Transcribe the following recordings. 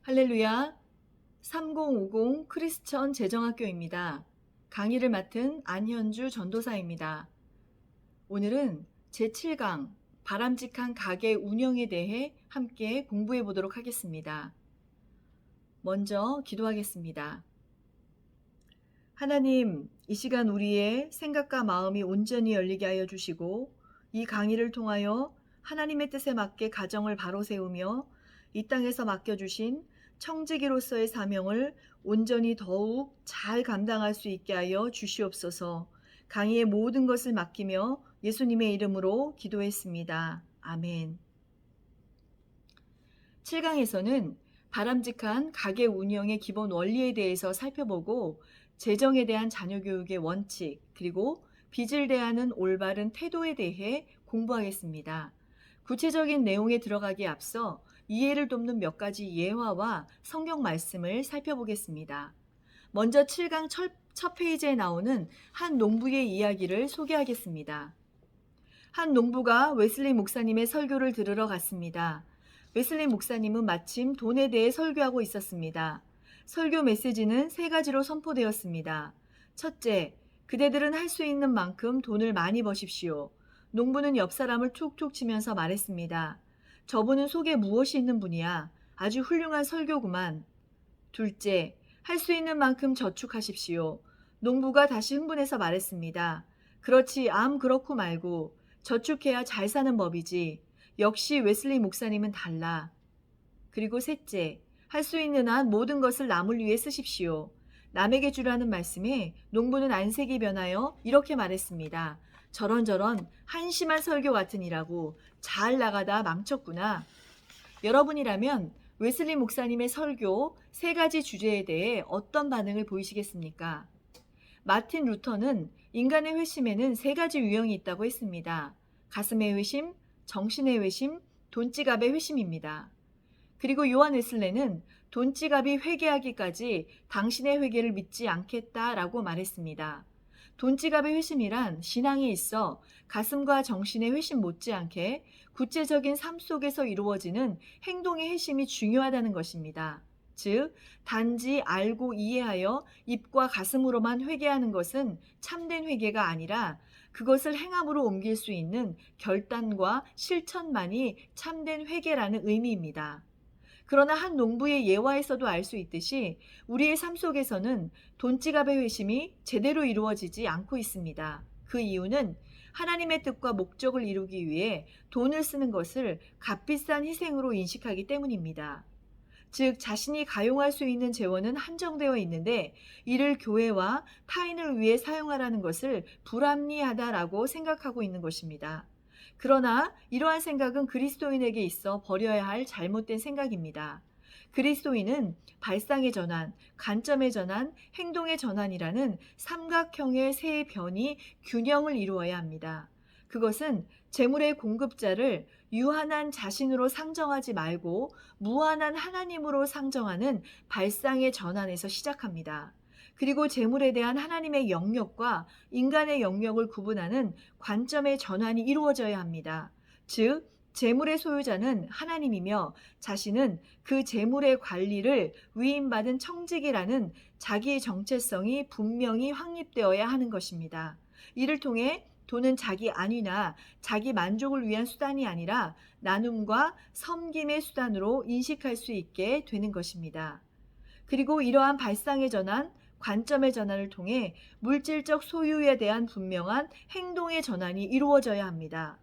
할렐루야. 3050 크리스천 재정학교입니다. 강의를 맡은 안현주 전도사입니다. 오늘은 제7강 바람직한 가게 운영에 대해 함께 공부해 보도록 하겠습니다. 먼저 기도하겠습니다. 하나님, 이 시간 우리의 생각과 마음이 온전히 열리게 하여 주시고 이 강의를 통하여 하나님의 뜻에 맞게 가정을 바로 세우며 이 땅에서 맡겨주신 청지기로서의 사명을 온전히 더욱 잘 감당할 수 있게 하여 주시옵소서. 강의의 모든 것을 맡기며 예수님의 이름으로 기도했습니다. 아멘. 7강에서는 바람직한 가게 운영의 기본 원리에 대해서 살펴보고 재정에 대한 자녀 교육의 원칙, 그리고 빚을 대하는 올바른 태도에 대해 공부하겠습니다. 구체적인 내용에 들어가기에 앞서 이해를 돕는 몇 가지 예화와 성경 말씀을 살펴보겠습니다. 먼저 7강 첫 페이지에 나오는 한 농부의 이야기를 소개하겠습니다. 한 농부가 웨슬리 목사님의 설교를 들으러 갔습니다. 웨슬리 목사님은 마침 돈에 대해 설교하고 있었습니다. 설교 메시지는 세 가지로 선포되었습니다. 첫째, 그대들은 할 수 있는 만큼 돈을 많이 버십시오. 농부는 옆 사람을 툭툭 치면서 말했습니다. 저분은 속에 무엇이 있는 분이야. 아주 훌륭한 설교구만. 둘째, 할 수 있는 만큼 저축하십시오. 농부가 다시 흥분해서 말했습니다. 그렇지, 그렇고 말고. 저축해야 잘 사는 법이지. 역시 웨슬리 목사님은 달라. 그리고 셋째, 할 수 있는 한 모든 것을 남을 위해 쓰십시오. 남에게 주라는 말씀에 농부는 안색이 변하여 이렇게 말했습니다. 저런저런 한심한 설교 같으니라고. 잘 나가다 망쳤구나. 여러분이라면 웨슬리 목사님의 설교 세 가지 주제에 대해 어떤 반응을 보이시겠습니까? 마틴 루터는 인간의 회심에는 세 가지 유형이 있다고 했습니다. 가슴의 회심, 정신의 회심, 돈지갑의 회심입니다. 그리고 요한 웨슬레는 돈지갑이 회개하기까지 당신의 회개를 믿지 않겠다라고 말했습니다. 돈지갑의 회심이란 신앙에 있어 가슴과 정신의 회심 못지않게 구체적인 삶 속에서 이루어지는 행동의 회심이 중요하다는 것입니다. 즉, 단지 알고 이해하여 입과 가슴으로만 회개하는 것은 참된 회개가 아니라 그것을 행함으로 옮길 수 있는 결단과 실천만이 참된 회개라는 의미입니다. 그러나 한 농부의 예화에서도 알 수 있듯이 우리의 삶 속에서는 돈지갑의 회심이 제대로 이루어지지 않고 있습니다. 그 이유는 하나님의 뜻과 목적을 이루기 위해 돈을 쓰는 것을 값비싼 희생으로 인식하기 때문입니다. 즉, 자신이 가용할 수 있는 재원은 한정되어 있는데 이를 교회와 타인을 위해 사용하라는 것을 불합리하다라고 생각하고 있는 것입니다. 그러나 이러한 생각은 그리스도인에게 있어 버려야 할 잘못된 생각입니다. 그리스도인은 발상의 전환, 관점의 전환, 행동의 전환이라는 삼각형의 세 변이 균형을 이루어야 합니다. 그것은 재물의 공급자를 유한한 자신으로 상정하지 말고 무한한 하나님으로 상정하는 발상의 전환에서 시작합니다. 그리고 재물에 대한 하나님의 영역과 인간의 영역을 구분하는 관점의 전환이 이루어져야 합니다. 즉, 재물의 소유자는 하나님이며 자신은 그 재물의 관리를 위임받은 청직이라는 자기의 정체성이 분명히 확립되어야 하는 것입니다. 이를 통해 돈은 자기 안위나 자기 만족을 위한 수단이 아니라 나눔과 섬김의 수단으로 인식할 수 있게 되는 것입니다. 그리고 이러한 발상의 전환, 관점의 전환을 통해 물질적 소유에 대한 분명한 행동의 전환이 이루어져야 합니다.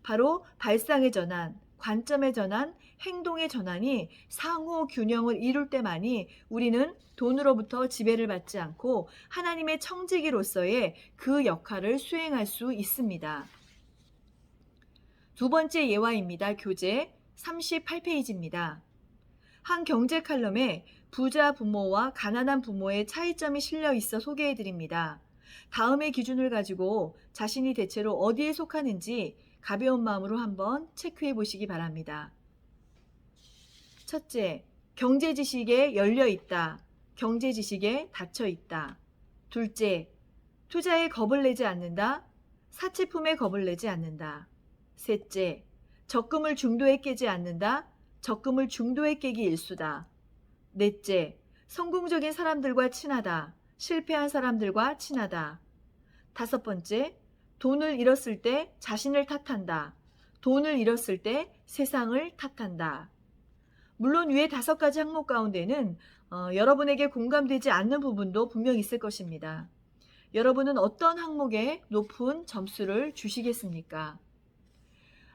바로 발상의 전환, 관점의 전환, 행동의 전환이 상호 균형을 이룰 때만이 우리는 돈으로부터 지배를 받지 않고 하나님의 청지기로서의 그 역할을 수행할 수 있습니다. 두 번째 예화입니다. 교재 38페이지입니다. 한 경제 칼럼에 부자 부모와 가난한 부모의 차이점이 실려 있어 소개해드립니다. 다음의 기준을 가지고 자신이 대체로 어디에 속하는지 가벼운 마음으로 한번 체크해 보시기 바랍니다. 첫째, 경제 지식에 열려 있다. 경제 지식에 닫혀 있다. 둘째, 투자에 겁을 내지 않는다. 사치품에 겁을 내지 않는다. 셋째, 적금을 중도에 깨지 않는다. 적금을 중도에 깨기 일수다. 넷째, 성공적인 사람들과 친하다. 실패한 사람들과 친하다. 다섯 번째, 돈을 잃었을 때 자신을 탓한다. 돈을 잃었을 때 세상을 탓한다. 물론 위의 다섯 가지 항목 가운데는 여러분에게 공감되지 않는 부분도 분명 있을 것입니다. 여러분은 어떤 항목에 높은 점수를 주시겠습니까?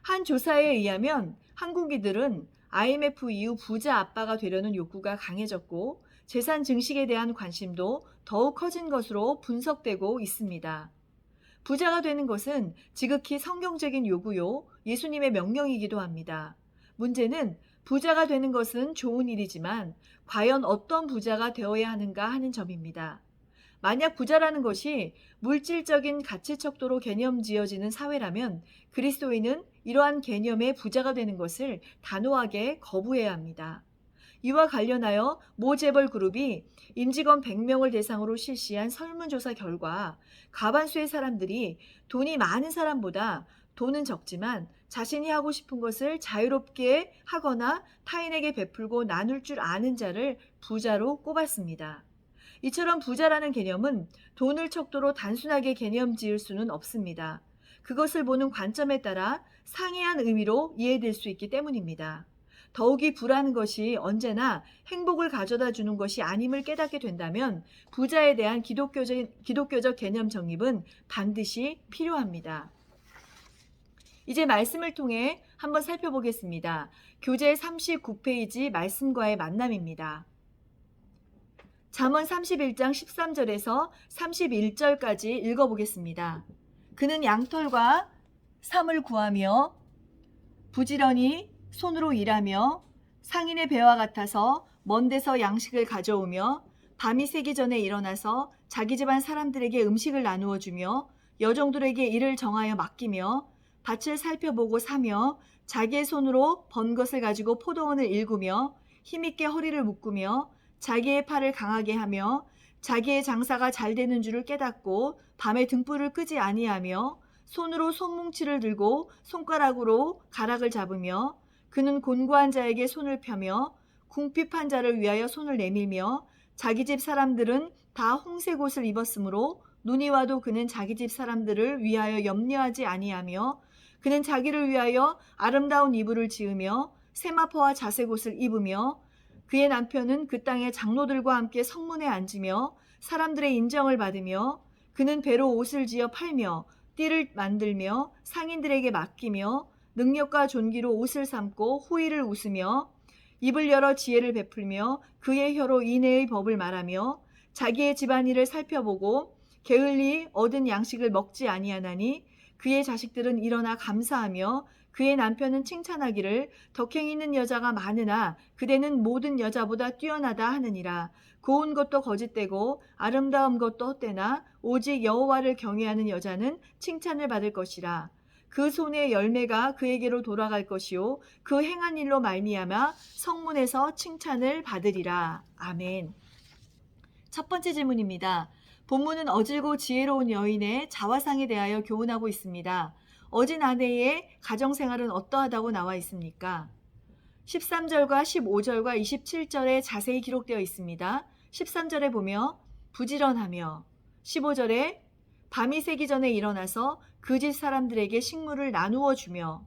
한 조사에 의하면 한국인들은 IMF 이후 부자 아빠가 되려는 욕구가 강해졌고 재산 증식에 대한 관심도 더욱 커진 것으로 분석되고 있습니다. 부자가 되는 것은 지극히 성경적인 요구요, 예수님의 명령이기도 합니다. 문제는 부자가 되는 것은 좋은 일이지만 과연 어떤 부자가 되어야 하는가 하는 점입니다. 만약 부자라는 것이 물질적인 가치 척도로 개념 지어지는 사회라면 그리스도인은 이러한 개념의 부자가 되는 것을 단호하게 거부해야 합니다. 이와 관련하여 모 재벌 그룹이 임직원 100명을 대상으로 실시한 설문조사 결과 과반수의 사람들이 돈이 많은 사람보다 돈은 적지만 자신이 하고 싶은 것을 자유롭게 하거나 타인에게 베풀고 나눌 줄 아는 자를 부자로 꼽았습니다. 이처럼 부자라는 개념은 돈을 척도로 단순하게 개념 지을 수는 없습니다. 그것을 보는 관점에 따라 상이한 의미로 이해될 수 있기 때문입니다. 더욱이 부라는 것이 언제나 행복을 가져다 주는 것이 아님을 깨닫게 된다면 부자에 대한 기독교적 개념 정립은 반드시 필요합니다. 이제 말씀을 통해 한번 살펴보겠습니다. 교재 39페이지 말씀과의 만남입니다. 잠언 31장 13절에서 31절까지 읽어보겠습니다. 그는 양털과 삼을 구하며 부지런히 손으로 일하며 상인의 배와 같아서 먼 데서 양식을 가져오며 밤이 새기 전에 일어나서 자기 집안 사람들에게 음식을 나누어 주며 여종들에게 일을 정하여 맡기며 밭을 살펴보고 사며 자기의 손으로 번 것을 가지고 포도원을 일구며 힘있게 허리를 묶으며 자기의 팔을 강하게 하며 자기의 장사가 잘 되는 줄을 깨닫고 밤에 등불을 끄지 아니하며 손으로 손뭉치를 들고 손가락으로 가락을 잡으며 그는 곤고한 자에게 손을 펴며 궁핍한 자를 위하여 손을 내밀며 자기 집 사람들은 다 홍색 옷을 입었으므로 눈이 와도 그는 자기 집 사람들을 위하여 염려하지 아니하며 그는 자기를 위하여 아름다운 이불을 지으며 세마포와 자색 옷을 입으며 그의 남편은 그 땅의 장로들과 함께 성문에 앉으며 사람들의 인정을 받으며 그는 배로 옷을 지어 팔며 띠를 만들며 상인들에게 맡기며 능력과 존귀로 옷을 삼고 후의를 웃으며 입을 열어 지혜를 베풀며 그의 혀로 인애의 법을 말하며 자기의 집안일을 살펴보고 게을리 얻은 양식을 먹지 아니하나니 그의 자식들은 일어나 감사하며 그의 남편은 칭찬하기를 덕행 있는 여자가 많으나 그대는 모든 여자보다 뛰어나다 하느니라. 고운 것도 거짓되고 아름다운 것도 헛되나 오직 여호와를 경외하는 여자는 칭찬을 받을 것이라. 그 손의 열매가 그에게로 돌아갈 것이요 그 행한 일로 말미암아 성문에서 칭찬을 받으리라. 아멘. 첫 번째 질문입니다. 본문은 어질고 지혜로운 여인의 자화상에 대하여 교훈하고 있습니다. 어진 아내의 가정생활은 어떠하다고 나와 있습니까? 13절과 15절과 27절에 자세히 기록되어 있습니다. 13절에 보며 부지런하며 15절에 밤이 새기 전에 일어나서 그 집 사람들에게 식물을 나누어 주며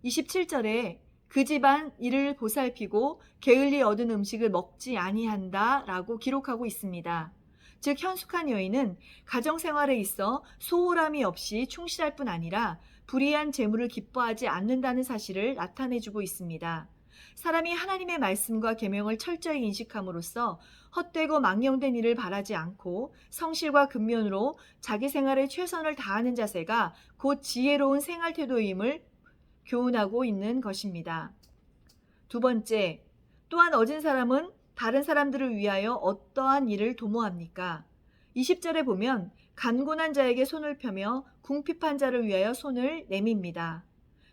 27절에 그 집안 일을 보살피고 게을리 얻은 음식을 먹지 아니한다 라고 기록하고 있습니다. 즉 현숙한 여인은 가정생활에 있어 소홀함이 없이 충실할 뿐 아니라 불이한 재물을 기뻐하지 않는다는 사실을 나타내주고 있습니다. 사람이 하나님의 말씀과 계명을 철저히 인식함으로써 헛되고 망령된 일을 바라지 않고 성실과 근면으로 자기 생활에 최선을 다하는 자세가 곧 지혜로운 생활 태도임을 교훈하고 있는 것입니다. 두 번째, 또한 어진 사람은 다른 사람들을 위하여 어떠한 일을 도모합니까? 20절에 보면 간곤한 자에게 손을 펴며 궁핍한 자를 위하여 손을 내밉니다.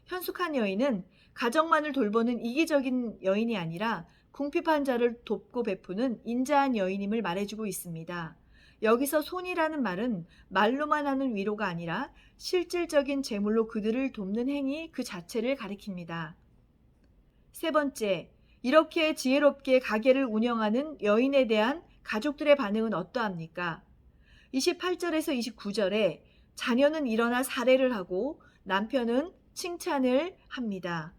현숙한 여인은 가정만을 돌보는 이기적인 여인이 아니라 궁핍한 자를 돕고 베푸는 인자한 여인임을 말해주고 있습니다. 여기서 손이라는 말은 말로만 하는 위로가 아니라 실질적인 재물로 그들을 돕는 행위 그 자체를 가리킵니다. 세 번째, 이렇게 지혜롭게 가게를 운영하는 여인에 대한 가족들의 반응은 어떠합니까? 28절에서 29절에 자녀는 일어나 사례를 하고 남편은 칭찬을 합니다.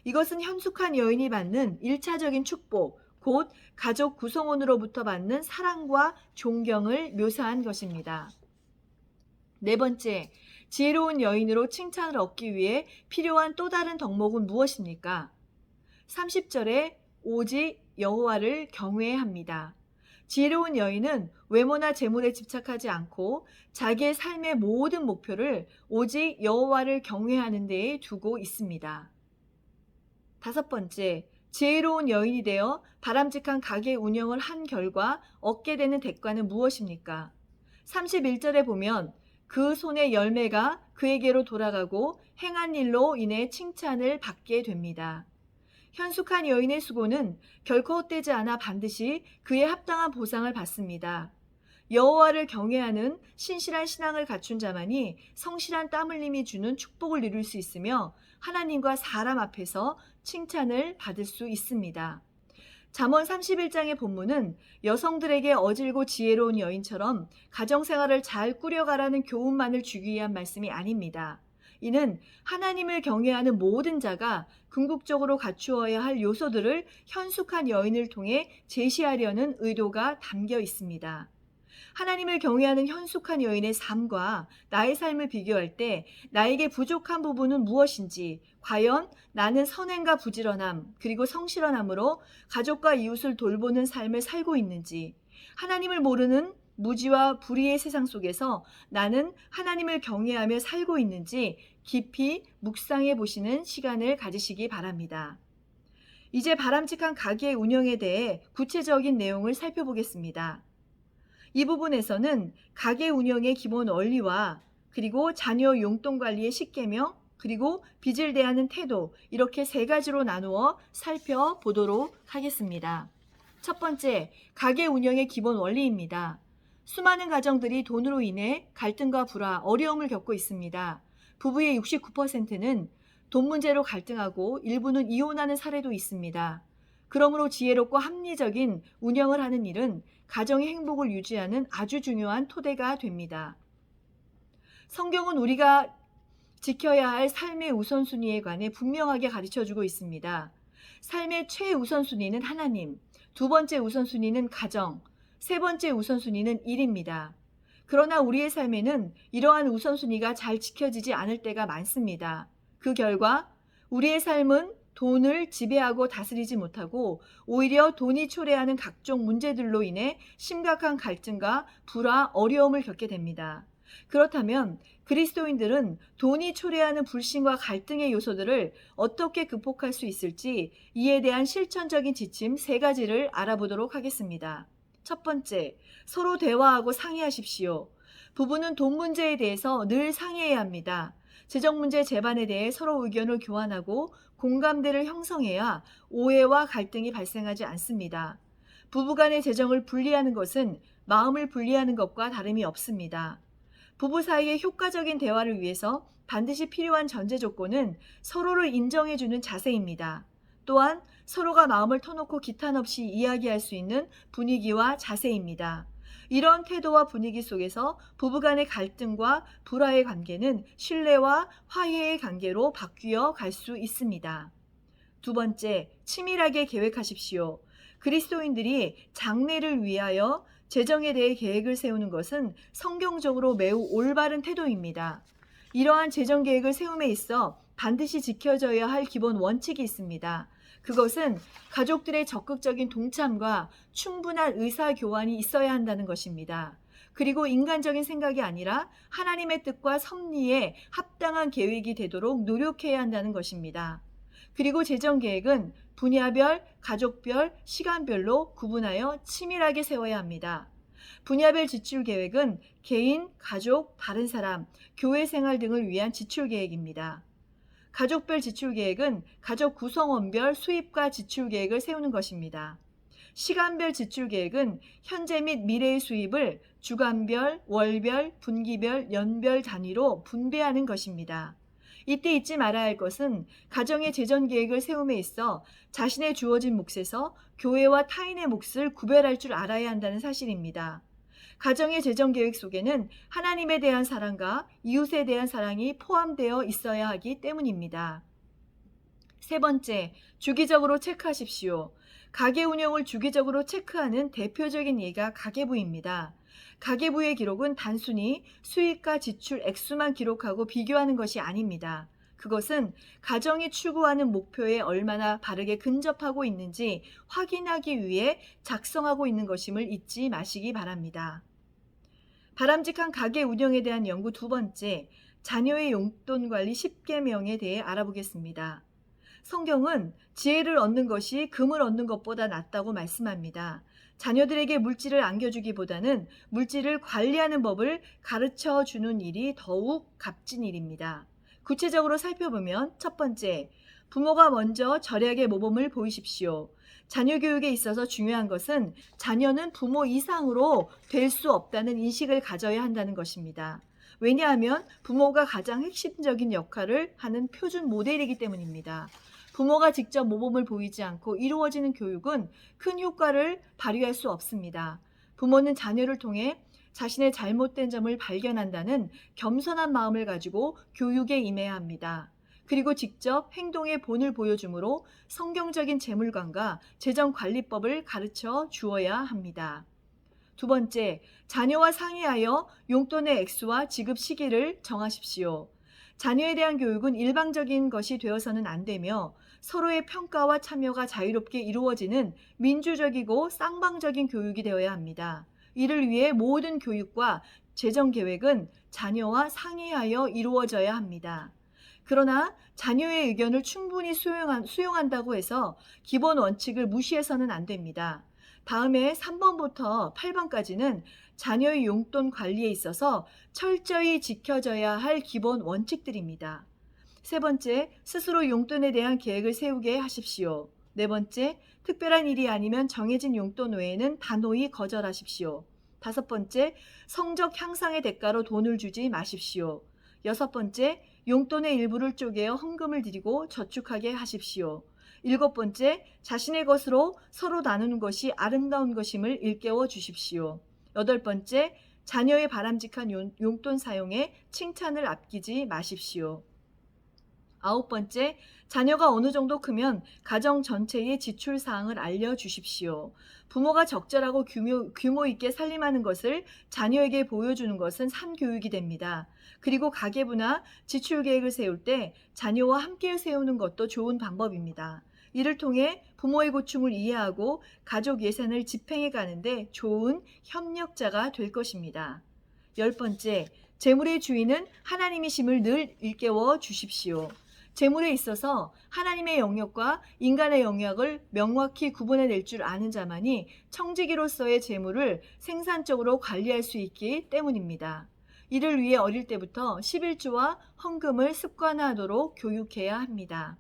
이것은 현숙한 여인이 받는 1차적인 축복, 곧 가족 구성원으로부터 받는 사랑과 존경을 묘사한 것입니다. 네 번째, 지혜로운 여인으로 칭찬을 얻기 위해 필요한 또 다른 덕목은 무엇입니까? 30절에 오직 여호와를 경외합니다. 지혜로운 여인은 외모나 재물에 집착하지 않고 자기의 삶의 모든 목표를 오직 여호와를 경외하는 데에 두고 있습니다. 다섯 번째, 지혜로운 여인이 되어 바람직한 가게 운영을 한 결과 얻게 되는 대가는 무엇입니까? 31절에 보면 그 손의 열매가 그에게로 돌아가고 행한 일로 인해 칭찬을 받게 됩니다. 현숙한 여인의 수고는 결코 헛되지 않아 반드시 그에 합당한 보상을 받습니다. 여호와를 경외하는 신실한 신앙을 갖춘 자만이 성실한 땀 흘림이 주는 축복을 이룰 수 있으며 하나님과 사람 앞에서 칭찬을 받을 수 있습니다. 잠언 31장의 본문은 여성들에게 어질고 지혜로운 여인처럼 가정생활을 잘 꾸려가라는 교훈만을 주기 위한 말씀이 아닙니다. 이는 하나님을 경외하는 모든 자가 궁극적으로 갖추어야 할 요소들을 현숙한 여인을 통해 제시하려는 의도가 담겨 있습니다. 하나님을 경외하는 현숙한 여인의 삶과 나의 삶을 비교할 때 나에게 부족한 부분은 무엇인지, 과연 나는 선행과 부지런함 그리고 성실함으로 가족과 이웃을 돌보는 삶을 살고 있는지, 하나님을 모르는 무지와 불의의 세상 속에서 나는 하나님을 경외하며 살고 있는지 깊이 묵상해 보시는 시간을 가지시기 바랍니다. 이제 바람직한 가게 운영에 대해 구체적인 내용을 살펴보겠습니다. 이 부분에서는 가게 운영의 기본 원리와 그리고 자녀 용돈 관리의 10계명 그리고 빚을 대하는 태도, 이렇게 세 가지로 나누어 살펴보도록 하겠습니다. 첫 번째, 가게 운영의 기본 원리입니다. 수많은 가정들이 돈으로 인해 갈등과 불화, 어려움을 겪고 있습니다. 부부의 69%는 돈 문제로 갈등하고 일부는 이혼하는 사례도 있습니다. 그러므로 지혜롭고 합리적인 운영을 하는 일은 가정의 행복을 유지하는 아주 중요한 토대가 됩니다. 성경은 우리가 지켜야 할 삶의 우선순위에 관해 분명하게 가르쳐주고 있습니다. 삶의 최우선순위는 하나님, 두 번째 우선순위는 가정, 세 번째 우선순위는 일입니다. 그러나 우리의 삶에는 이러한 우선순위가 잘 지켜지지 않을 때가 많습니다. 그 결과 우리의 삶은 돈을 지배하고 다스리지 못하고 오히려 돈이 초래하는 각종 문제들로 인해 심각한 갈등과 불화, 어려움을 겪게 됩니다. 그렇다면 그리스도인들은 돈이 초래하는 불신과 갈등의 요소들을 어떻게 극복할 수 있을지, 이에 대한 실천적인 지침 세 가지를 알아보도록 하겠습니다. 첫 번째, 서로 대화하고 상의하십시오. 부부는 돈 문제에 대해서 늘 상의해야 합니다. 재정 문제 재반에 대해 서로 의견을 교환하고 공감대를 형성해야 오해와 갈등이 발생하지 않습니다. 부부간의 재정을 분리하는 것은 마음을 분리하는 것과 다름이 없습니다. 부부 사이의 효과적인 대화를 위해서 반드시 필요한 전제 조건은 서로를 인정해주는 자세입니다. 또한 서로가 마음을 터놓고 기탄 없이 이야기할 수 있는 분위기와 자세입니다. 이런 태도와 분위기 속에서 부부간의 갈등과 불화의 관계는 신뢰와 화해의 관계로 바뀌어 갈 수 있습니다. 두 번째, 치밀하게 계획하십시오. 그리스도인들이 장래를 위하여 재정에 대해 계획을 세우는 것은 성경적으로 매우 올바른 태도입니다. 이러한 재정 계획을 세움에 있어 반드시 지켜져야 할 기본 원칙이 있습니다. 그것은 가족들의 적극적인 동참과 충분한 의사 교환이 있어야 한다는 것입니다. 그리고 인간적인 생각이 아니라 하나님의 뜻과 섭리에 합당한 계획이 되도록 노력해야 한다는 것입니다. 그리고 재정 계획은 분야별, 가족별, 시간별로 구분하여 치밀하게 세워야 합니다. 분야별 지출 계획은 개인, 가족, 다른 사람, 교회 생활 등을 위한 지출 계획입니다. 가족별 지출 계획은 가족 구성원별 수입과 지출 계획을 세우는 것입니다. 시간별 지출 계획은 현재 및 미래의 수입을 주간별, 월별, 분기별, 연별 단위로 분배하는 것입니다. 이때 잊지 말아야 할 것은 가정의 재정 계획을 세움에 있어 자신의 주어진 몫에서 교회와 타인의 몫을 구별할 줄 알아야 한다는 사실입니다. 가정의 재정 계획 속에는 하나님에 대한 사랑과 이웃에 대한 사랑이 포함되어 있어야 하기 때문입니다. 세 번째, 주기적으로 체크하십시오. 가계 운영을 주기적으로 체크하는 대표적인 예가 가계부입니다. 가계부의 기록은 단순히 수익과 지출 액수만 기록하고 비교하는 것이 아닙니다. 그것은 가정이 추구하는 목표에 얼마나 바르게 근접하고 있는지 확인하기 위해 작성하고 있는 것임을 잊지 마시기 바랍니다. 바람직한 가계 운영에 대한 연구 두 번째, 자녀의 용돈 관리 10계명에 대해 알아보겠습니다. 성경은 지혜를 얻는 것이 금을 얻는 것보다 낫다고 말씀합니다. 자녀들에게 물질을 안겨주기보다는 물질을 관리하는 법을 가르쳐 주는 일이 더욱 값진 일입니다. 구체적으로 살펴보면 첫 번째, 부모가 먼저 절약의 모범을 보이십시오. 자녀 교육에 있어서 중요한 것은 자녀는 부모 이상으로 될 수 없다는 인식을 가져야 한다는 것입니다. 왜냐하면 부모가 가장 핵심적인 역할을 하는 표준 모델이기 때문입니다. 부모가 직접 모범을 보이지 않고 이루어지는 교육은 큰 효과를 발휘할 수 없습니다. 부모는 자녀를 통해 자신의 잘못된 점을 발견한다는 겸손한 마음을 가지고 교육에 임해야 합니다. 그리고 직접 행동의 본을 보여주므로 성경적인 재물관과 재정관리법을 가르쳐 주어야 합니다. 두 번째, 자녀와 상의하여 용돈의 액수와 지급 시기를 정하십시오. 자녀에 대한 교육은 일방적인 것이 되어서는 안 되며 서로의 평가와 참여가 자유롭게 이루어지는 민주적이고 쌍방적인 교육이 되어야 합니다. 이를 위해 모든 교육과 재정 계획은 자녀와 상의하여 이루어져야 합니다. 그러나 자녀의 의견을 충분히 수용한다고 해서 기본 원칙을 무시해서는 안 됩니다. 다음에 3번부터 8번까지는 자녀의 용돈 관리에 있어서 철저히 지켜져야 할 기본 원칙들입니다. 세 번째, 스스로 용돈에 대한 계획을 세우게 하십시오. 네 번째, 특별한 일이 아니면 정해진 용돈 외에는 단호히 거절하십시오. 다섯 번째, 성적 향상의 대가로 돈을 주지 마십시오. 여섯 번째, 용돈의 일부를 쪼개어 헌금을 드리고 저축하게 하십시오. 일곱 번째, 자신의 것으로 서로 나누는 것이 아름다운 것임을 일깨워 주십시오. 여덟 번째, 자녀의 바람직한 용돈 사용에 칭찬을 아끼지 마십시오. 아홉 번째, 자녀가 어느 정도 크면 가정 전체의 지출 사항을 알려주십시오. 부모가 적절하고 규모 있게 살림하는 것을 자녀에게 보여주는 것은 산교육이 됩니다. 그리고 가계부나 지출 계획을 세울 때 자녀와 함께 세우는 것도 좋은 방법입니다. 이를 통해 부모의 고충을 이해하고 가족 예산을 집행해 가는데 좋은 협력자가 될 것입니다. 열 번째, 재물의 주인은 하나님이심을 늘 일깨워 주십시오. 재물에 있어서 하나님의 영역과 인간의 영역을 명확히 구분해낼 줄 아는 자만이 청지기로서의 재물을 생산적으로 관리할 수 있기 때문입니다. 이를 위해 어릴 때부터 11조와 헌금을 습관화하도록 교육해야 합니다.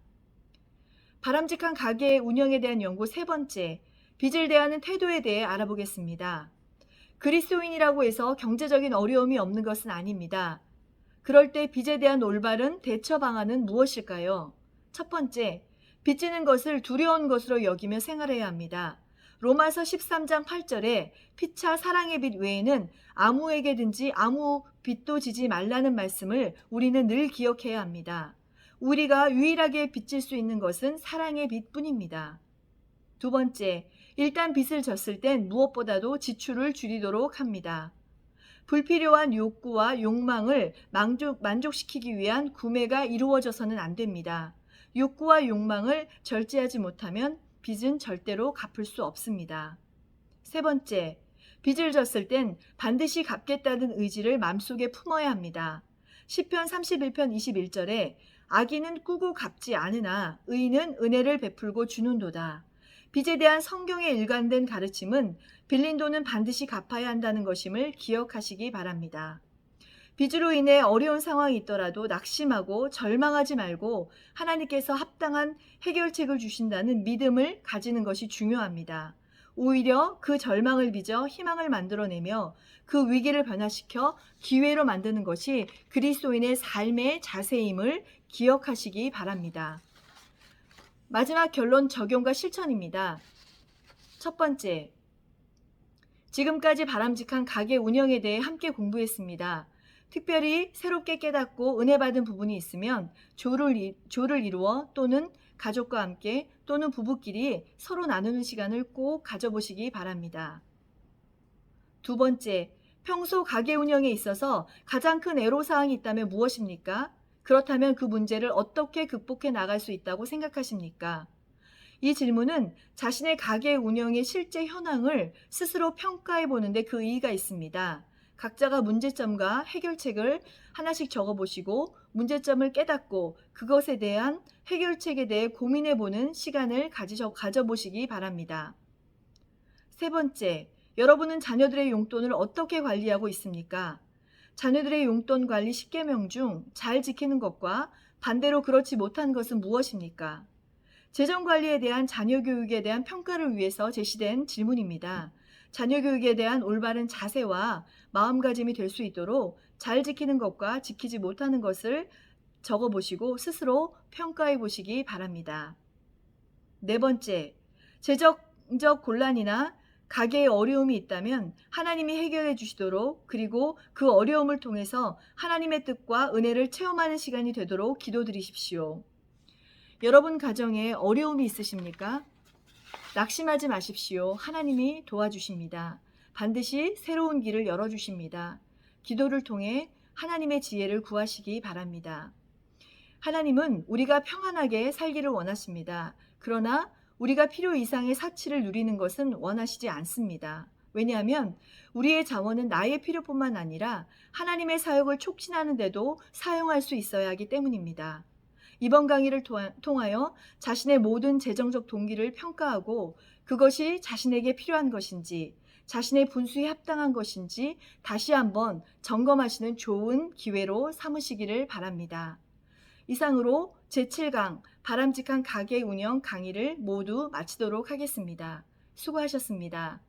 바람직한 가계 운영에 대한 연구 세 번째, 빚을 대하는 태도에 대해 알아보겠습니다. 그리스도인이라고 해서 경제적인 어려움이 없는 것은 아닙니다. 그럴 때 빚에 대한 올바른 대처 방안은 무엇일까요? 첫 번째, 빚지는 것을 두려운 것으로 여기며 생활해야 합니다. 로마서 13장 8절에 피차 사랑의 빚 외에는 아무에게든지 아무 빚도 지지 말라는 말씀을 우리는 늘 기억해야 합니다. 우리가 유일하게 빚질 수 있는 것은 사랑의 빚뿐입니다. 두 번째, 일단 빚을 졌을 땐 무엇보다도 지출을 줄이도록 합니다. 불필요한 욕구와 욕망을 만족시키기 위한 구매가 이루어져서는 안 됩니다. 욕구와 욕망을 절제하지 못하면 빚은 절대로 갚을 수 없습니다. 세 번째, 빚을 졌을 땐 반드시 갚겠다는 의지를 마음속에 품어야 합니다. 시편 31편 21절에 악인은 꾸고 갚지 않으나 의인은 은혜를 베풀고 주는도다. 빚에 대한 성경의 일관된 가르침은 빌린 돈은 반드시 갚아야 한다는 것임을 기억하시기 바랍니다. 빚으로 인해 어려운 상황이 있더라도 낙심하고 절망하지 말고 하나님께서 합당한 해결책을 주신다는 믿음을 가지는 것이 중요합니다. 오히려 그 절망을 빚어 희망을 만들어내며 그 위기를 변화시켜 기회로 만드는 것이 그리스도인의 삶의 자세임을 기억하시기 바랍니다. 마지막 결론 적용과 실천입니다. 첫 번째, 지금까지 바람직한 가게 운영에 대해 함께 공부했습니다. 특별히 새롭게 깨닫고 은혜 받은 부분이 있으면 조를 이루어 또는 가족과 함께 또는 부부끼리 서로 나누는 시간을 꼭 가져보시기 바랍니다. 두 번째, 평소 가게 운영에 있어서 가장 큰 애로사항이 있다면 무엇입니까? 그렇다면 그 문제를 어떻게 극복해 나갈 수 있다고 생각하십니까? 이 질문은 자신의 가게 운영의 실제 현황을 스스로 평가해 보는데 그 의의가 있습니다. 각자가 문제점과 해결책을 하나씩 적어보시고 문제점을 깨닫고 그것에 대한 해결책에 대해 고민해 보는 시간을 가져보시기 바랍니다. 세 번째, 여러분은 자녀들의 용돈을 어떻게 관리하고 있습니까? 자녀들의 용돈 관리 10계명 중 잘 지키는 것과 반대로 그렇지 못한 것은 무엇입니까? 재정 관리에 대한 자녀 교육에 대한 평가를 위해서 제시된 질문입니다. 자녀 교육에 대한 올바른 자세와 마음가짐이 될 수 있도록 잘 지키는 것과 지키지 못하는 것을 적어보시고 스스로 평가해 보시기 바랍니다. 네 번째, 재정적 곤란이나 가계에 어려움이 있다면 하나님이 해결해 주시도록 그리고 그 어려움을 통해서 하나님의 뜻과 은혜를 체험하는 시간이 되도록 기도드리십시오. 여러분 가정에 어려움이 있으십니까? 낙심하지 마십시오. 하나님이 도와주십니다. 반드시 새로운 길을 열어주십니다. 기도를 통해 하나님의 지혜를 구하시기 바랍니다. 하나님은 우리가 평안하게 살기를 원하십니다. 그러나 우리가 필요 이상의 사치를 누리는 것은 원하시지 않습니다. 왜냐하면 우리의 자원은 나의 필요뿐만 아니라 하나님의 사역을 촉진하는 데도 사용할 수 있어야 하기 때문입니다. 이번 강의를 통하여 자신의 모든 재정적 동기를 평가하고 그것이 자신에게 필요한 것인지, 자신의 분수에 합당한 것인지 다시 한번 점검하시는 좋은 기회로 삼으시기를 바랍니다. 이상으로 제7강 바람직한 가게 운영 강의를 모두 마치도록 하겠습니다. 수고하셨습니다.